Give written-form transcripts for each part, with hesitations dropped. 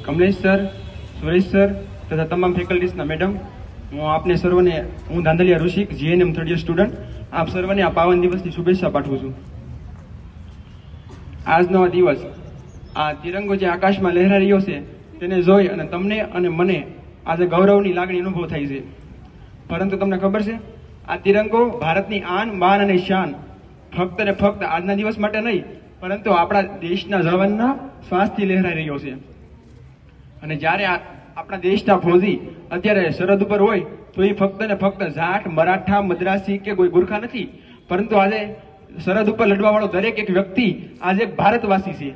Kamlesh sir, Suresh sir તથા તમામ ફેકલ્ટીઝના madam, હું Dhandhaliya Rushik, GNM third year student, આપ સર્વને આ પાવન દિવસની શુભેચ્છા પાઠવું છું. આજનો આ દિવસ, આ તિરંગો જે આકાશમાં લહેરાઈ રહ્યો છે તેને જોઈ અને તમને અને મને આજે ગૌરવની લાગણી અનુભવ થાય છે. પરંતુ તમને ખબર છે, આ તિરંગો ભારતની આન બાન અને શાન ફક્ત ને ફક્ત આજના દિવસ માટે નહીં, પરંતુ આપણા દેશના જવાનના શ્વાસથી લહેરાઈ રહ્યો છે. અને જ્યારે આપણા દેશના ફૌજી અત્યારે સરહદ ઉપર હોય તો એ ફક્ત ને ફક્ત જાટ, મરાઠા, મદ્રાસી કે કોઈ ગુરખા નથી, પરંતુ આજે સરહદ ઉપર લડવા વાળો દરેક એક વ્યક્તિ આજે એક ભારતવાસી છે.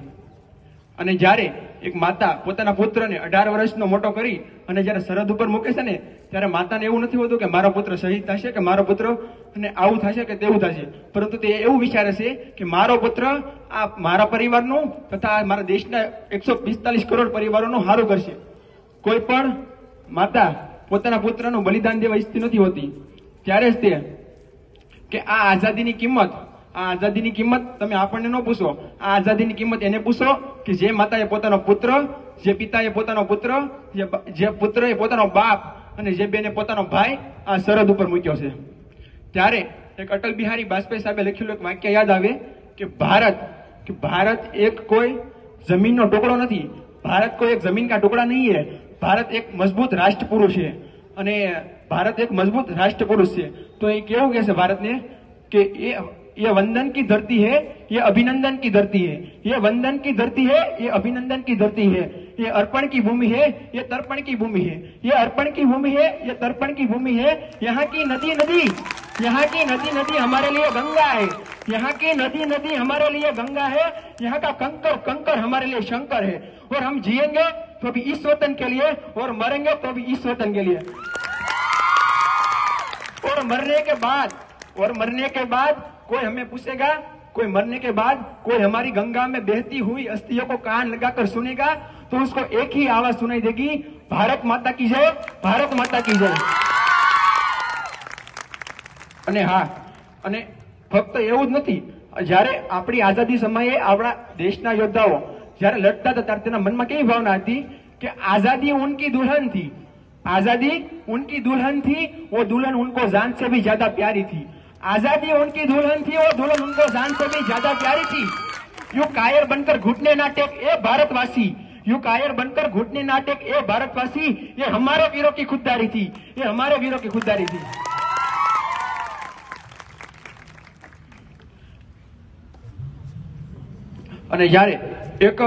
અને જ્યારે એક માતા પોતાના પુત્રને 18 વર્ષનો મોટો કરી અને જ્યારે સરહદ ઉપર મૂકે છે ને, ત્યારે માતાને એવું નથી હોતું કે મારો પુત્ર શહીદ થશે, કે મારો પુત્ર અને આવું થશે કે તેવું થશે, પરંતુ તે એવું વિચારે છે કે મારો પુત્ર આ મારા પરિવારનું તથા મારા દેશના 145 કરોડ પરિવારોનું સારું કરશે. કોઈ પણ માતા પોતાના પુત્રનું બલિદાન દેવા ઈચ્છતી નથી હોતી. ત્યારે જ તે કે આ આઝાદીની કિંમત તમે આપણને ન પૂછો, આ આઝાદીની કિંમત એને પૂછો કે જે માતાએ પોતાનો પુત્ર, જે પિતાએ પોતાનો પુત્ર, જે પુત્રએ પોતાનો બાપ અને જે બેને પોતાનો ભાઈ આ સરહદ ઉપર મૂક્યો છે. ત્યારે એક અટલ બિહારી વાજપેયી સાહેબે લખેલું એક વાક્ય યાદ આવે કે ભારત એક કોઈ જમીનનો ટુકડો નથી, भारत को एक जमीन का टुकड़ा नहीं है, भारत एक मजबूत राष्ट्र पुरुष है. અને भारत एक मजबूत राष्ट्र पुरुष है. तो ये કેવું કહે છે ભારતને કે ये वंदन की धरती है, ये अभिनंदन की धरती है, ये वंदन की धरती है, ये अभिनंदन की धरती है, ये अर्पण की भूमि है, ये तर्पण की भूमि है, ये अर्पण की भूमि है, ये तर्पण की भूमि है. यहाँ की नदी हमारे लिए गंगा है, यहाँ की नदी हमारे लिए गंगा है, यहाँ का कंकर हमारे लिए शंकर है. और हम जिएंगे तो भी इस वतन के लिए और मरेंगे तो भी इस वतन के लिए. और मरने के बाद कोई हमें पूछेगा, कोई मरने के बाद कोई हमारी गंगा में बहती हुई अस्थियों को कान लगाकर सुनेगा तो उसको एक ही आवाज सुनाई देगी, भारत माता की जय, भारत माता की जय. અને હા, અને ફક્ત એવું જ નથી, જ્યારે આપણી આઝાદી સમયે આપણા દેશના યોદ્ધાઓ જ્યારે લડતા હતા ત્યારે તેના મનમાં કેવી ભાવના હતી કે आजादी उनकी दुल्हन थी, आजादी उनकी दुल्हन थी, वो दुल्हन उनको जान से भी ज्यादा प्यारी थी. आजादी उनकी दुल्हन थी, वो दुल्हन उनको जान से भी ज्यादा प्यारी थी. यूं कायर बनकर घुटने ना टेक ए भारतवासी, यूं कायर बनकर घुटने ना टेक ए भारतवासी, ये हमारे वीरों की खुददारी थी, ये हमारे वीरों की खुददारी थी. અને જ્યારે એક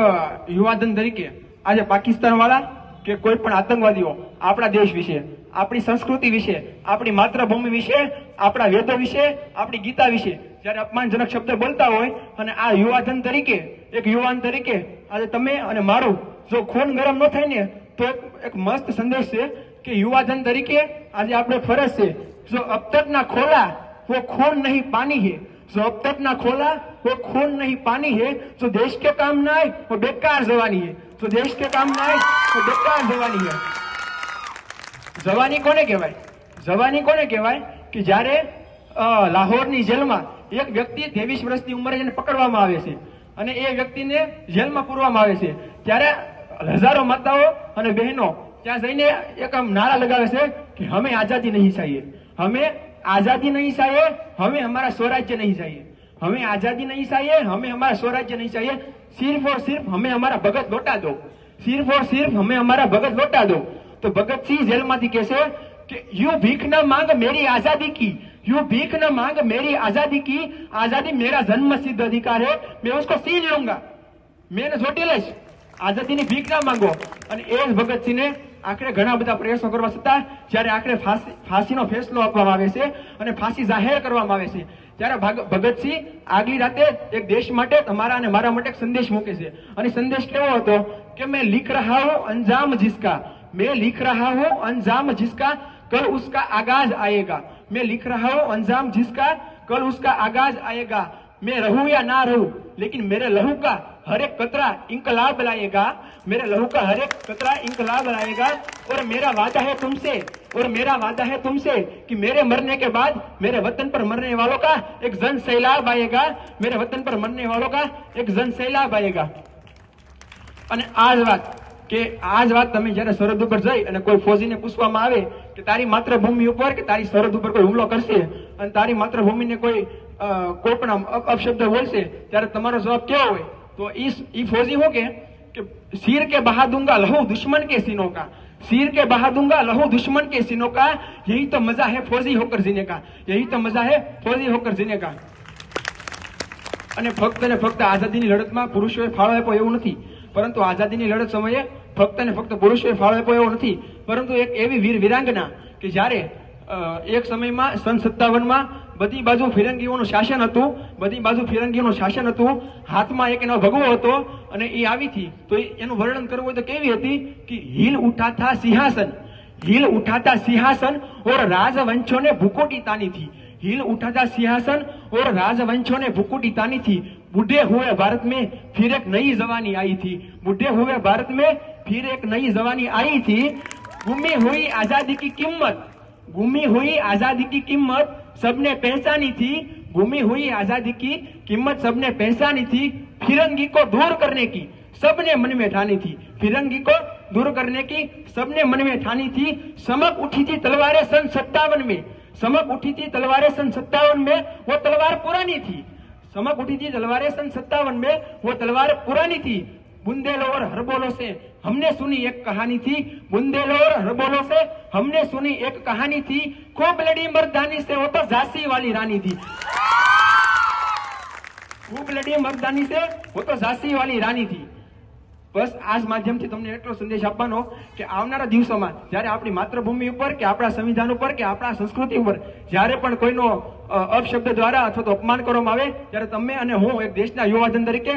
યુવાધન તરીકે આજે પાકિસ્તાન વાળા કે કોઈ પણ આતંકવાદીઓ આપણા દેશ વિશે, આપણી સંસ્કૃતિ વિશે, આપણી માતૃભૂમિ વિશે, આપણા વેદો વિશે, આપણી ગીતા વિશે જ્યારે અપમાનજનક શબ્દ બોલતા હોય, અને આ યુવાધન તરીકે, એક યુવાન તરીકે આજે તમે અને મારું જો ખૂન ગરમ ન થાય ને તો એક મસ્ત સંદેશ છે કે યુવાધન તરીકે આજે આપણે ફરજ છે, જો અબ તક ના ખોલા वो खून नहीं पानी है, जो अब तक ना खोला वो खून नहीं पानी है, जो देश के काम ना आए वो बेकार जवानी है, जो देश के काम ना आए वो बेकार जवानी है. जवानी कोने कहेवाय? जवानी कोने कहेवाय कि જ્યારે લાહોરની જેલમાં એક વ્યક્તિ 23 વર્ષની ઉંમરે જેને પકડવામાં આવે છે અને એ વ્યક્તિને જેલમાં પૂરવામાં આવે છે, ત્યારે હજારો માતાઓ અને બહેનો ત્યાં જઈને એક નારા લગાવે છે કે હમે આઝાદી નહીં चाहिए, हमें आजादी नहीं चाहिए, हमें हमारा स्वराज्य नहीं चाहिए, हमें आजादी नहीं चाहिए, हमें हमारा स्वराज्य नहीं चाहिए, सिर्फ और सिर्फ हमें हमारा भगत लौटा दो, सिर्फ और सिर्फ हमें हमारा भगत लौटा दो. तो भगत सिंह जेल में कैसे कि यूं भीख न मांग मेरी आजादी की, यूं भीख न मांग मेरी आजादी की, आजादी मेरा जन्म सिद्ध अधिकार है, मैं उसको छीन लूंगा, मैंने झोटी लईश, आजादी ની ભીખ ના માંગો. અને એ જ ભગતસિંહને આખરે ઘણા બધા પ્રયાસો કરવા છતાં જ્યારે આખરે ફાંસીનો ફેસલો આપવામાં આવે છે અને ફાંસી જાહેર કરવામાં આવે છે, ત્યારે ભગતસિંહ આગલી રાતે એક દેશ માટે, તમારા અને મારા માટે એક સંદેશ મૂકે છે. અને સંદેશ કેવો હતો કે मैं लिख रहा हूं अंजाम जिसका, मैं लिख रहा हूं अंजाम जिसका कल उसका आगाज आएगा, मैं लिख रहा हूं अंजाम जिसका कल उसका आगाज आएगा, मैं रहूं या ना रहूं लेकिन मेरे लहू का हर एक कतरा इंकलाब लाएगा, मेरे लहू का हर एक कतरा इंकलाब लाएगा. और मेरा वादा है तुमसे, और मेरा वादा है तुमसे कि मेरे मरने के बाद मेरे वतन पर मरने वालों का एक जन सैलाब आएगा, मेरे वतन पर मरने वालों का एक जन सैलाब आएगा. અને આ જ વાત કે આ જ વાત તમે જયારે સરહદ ઉપર જઈ અને કોઈ ફોજીને પૂછવામાં આવે કે તારી માતૃભૂમિ ઉપર કે તારી સરહદ ઉપર કોઈ હુમલો કરશે અને તારી માતૃભૂમિને કોઈ પણ અપશબ્દ બોલશે ત્યારે તમારો જવાબ કેવો હોય? તો ઈ ફौजी हो કે सिर के बहा दूंगा लहू दुश्मन के सीनों का, सिर के बहा दूंगा लहू दुश्मन के सीनों का, यही तो मजा है फौजी होकर जीने का, यही तो मजा है फौजी होकर जीने का। અને ફક્ત ને ફક્ત આઝાદીની લડતમાં પુરુષોએ ફાળો આપ્યો એવું નથી, પરંતુ આઝાદીની લડત સમયે ફક્ત ને ફક્ત પુરુષોએ ફાળો આપ્યો એવો નથી, પરંતુ એક એવી વીર વિરાંગના કે જ્યારે એક સમયમાં સન 57માં બધી બાજુ ફિરંગીઓનું શાસન હતું, બધી બાજુ ફિરંગીઓનું શાસન હતું, હાથમાં એક એનો ભગવો હતો અને એ આવી હતી તો એનું વર્ણન કરવું હોય તો કેવી હતી કે હિલ ઉઠાતા સિંહાસન, હિલ ઉઠાતા સિંહાસન और राजवंशों ने भूकोटी तानी थी, हिल उठाता सिंहासन और राजवंशों ने भूकोटी तानी थी, बूढ़े हुए भारत में फिर एक नई जवानी आई थी, बूढ़े हुए भारत में फिर एक नई जवानी आई थी, गुमी हुई आजादी की कीमत, गुमी हुई आजादी की कीमत सबने पहचानी थी, गुमी हुई आजादी की कीमत सबने पहचानी थी, फिरंगी को दूर करने की सबने मन में ठानी थी, फिरंगी को दूर करने की सबने मन में ठानी थी, समक उठी थी तलवारें सन 57 में, समक उठी थी तलवारें सन 57 में, वो तलवार पुरानी थी, समक उठी थी तलवारें सन 57 में, वो तलवार पुरानी थी, बुंदेलों और हरबोलों से हमने सुनी एक कहानी थी, बुंदेलों और हरबोलों से हमने सुनी एक कहानी थी, खूब लड़ी मर्दानी से वो तो झांसी वाली रानी थी, खूब लड़ी मर्दानी से वो तो झांसी वाली रानी थी। બસ આ જ માધ્યમથી તમને એટલો સંદેશ આપવાનો કે આવનારા દિવસોમાં જ્યારે આપણી માતૃભૂમિ ઉપર કે આપણા સંવિધાન ઉપર કે આપણા સંસ્કૃતિ ઉપર જ્યારે પણ કોઈનો અપશબ્દ દ્વારા અથવા તો અપમાન કરવામાં આવે ત્યારે તમે અને હું એક દેશના યુવાધન તરીકે